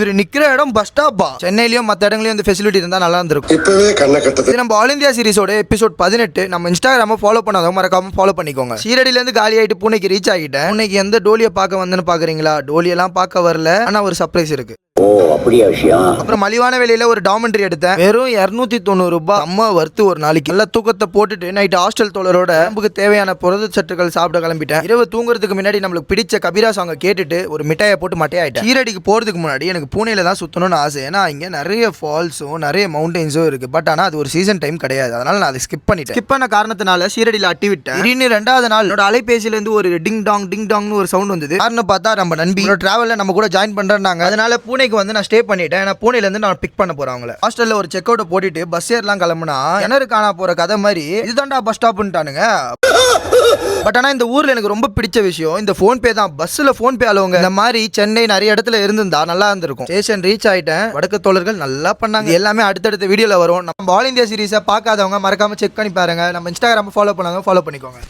இவர் நிக்கிற இடம் பஸ் ஸ்டாப்பா. சென்னையிலயும் மற்ற இடங்களையும் இந்த ஃபெசிலிட்டி இருந்தா நல்லா இருந்திருக்கும். இப்பவே கண்ண கட்டது. நம்ம ஆல் இந்தியா சீரிஸோட எபிசோட் 18 நம்ம இன்ஸ்டாகிராம ஃபாலோ பண்ணாதவங்க மறக்காம ஃபாலோ பண்ணிக்கோங்க. சீரடியில இருந்து காலி ஆயிட்டு பூனைக்கு ரீச் ஆகிட்டேன். பூனைக்கு எந்த டோலியை பார்க்க வந்தேன்னு பாக்குறீங்களா? டோலியெல்லாம் பார்க்க வரல, ஆனா ஒரு சர்ப்ரைஸ் இருக்கு. ஓ அப்படியா விஷயம். அப்புறம் மலிவான விலையில ஒரு டாமெண்ட்ரி எடுத்தேன். வெறும் 290 ரூபாய். அம்மா வறுத்து ஒரு நாளைக்கு நல்ல தூக்கத்தை போட்டுட்டு நைட் ஹாஸ்டல் தோழரோட நமக்கு தேவையான புரத சட்டுகள் சாப்பிட கிளம்பிட்டேன். இரவு தூங்குறதுக்கு முன்னாடி நம்மளுக்கு பிடிச்ச கபீரா சாங்க கேட்டுட்டு ஒரு மிட்டாயை போட்டு மட்டையாயிட்டேன். சீரடிக்கு போறதுக்கு முன்னாடி எனக்கு பூனேல தான் சுத்தணும்னு ஆசை. ஏன்னா இங்க நிறைய ஃபால்ஸும் நிறைய மவுண்டன்ஸும் இருக்கு. பட் ஆனா அது ஒரு சீசன் டைம் கிடையாது. அதனால நான் அதை ஸ்கிப் பண்ணிட்டேன். ஸ்கிப் பண்ண காரணத்தினால சீரடியில் அட்டி விட்டேன். திடீர்னு 2வது நாள் என்னோட அலைபேசியில இருந்து ஒரு டிங் டாங்னு ஒரு சவுண்ட் வந்தது. காரணம் பார்த்தா நம்ம நண்பி டிராவல்ல நம்ம கூட ஜாயின் பண்றாங்க. அதனால பூனேக்கு வந்து நான் ஸ்டே பண்ணிட்டேன். ஏன்னா பூனேல இருந்து நான் பிக் பண்ண போறேன் அவங்கள. ஹாஸ்டல்ல ஒரு செக் அவுட் போட்டுட்டு பஸ் ஏறலாம் கிளம்புனா கிணறு காணா போற கதை மாதிரி இதுதான்டா பஸ் ஸ்டாப்னுட்டானுங்க. பட் ஆனா இந்த ஊர்ல எனக்கு ரொம்ப பிடிச்ச விஷயம் இந்த போன் பே தான். பஸ்ல போன் பே அளவுங்க. இந்த மாதிரி சென்னை நிறைய இடத்துல இருந்திருந்தா நல்லா இருந்திருக்கும். ஸ்டேஷன் ரீச் ஆயிட்டேன். வடக்கு தோழர்கள் நல்லா பண்ணாங்க. எல்லாமே அடுத்தடுத்த வீடியோல வரும். நம்ம ஆல் இந்தியா சீரிஸை பார்க்காதவங்க மறக்காம செக் பண்ணி பாருங்க. நம்ம இன்ஸ்டாகிராம் ஃபாலோ பண்ணாங்க, ஃபாலோ பண்ணிக்கோங்க.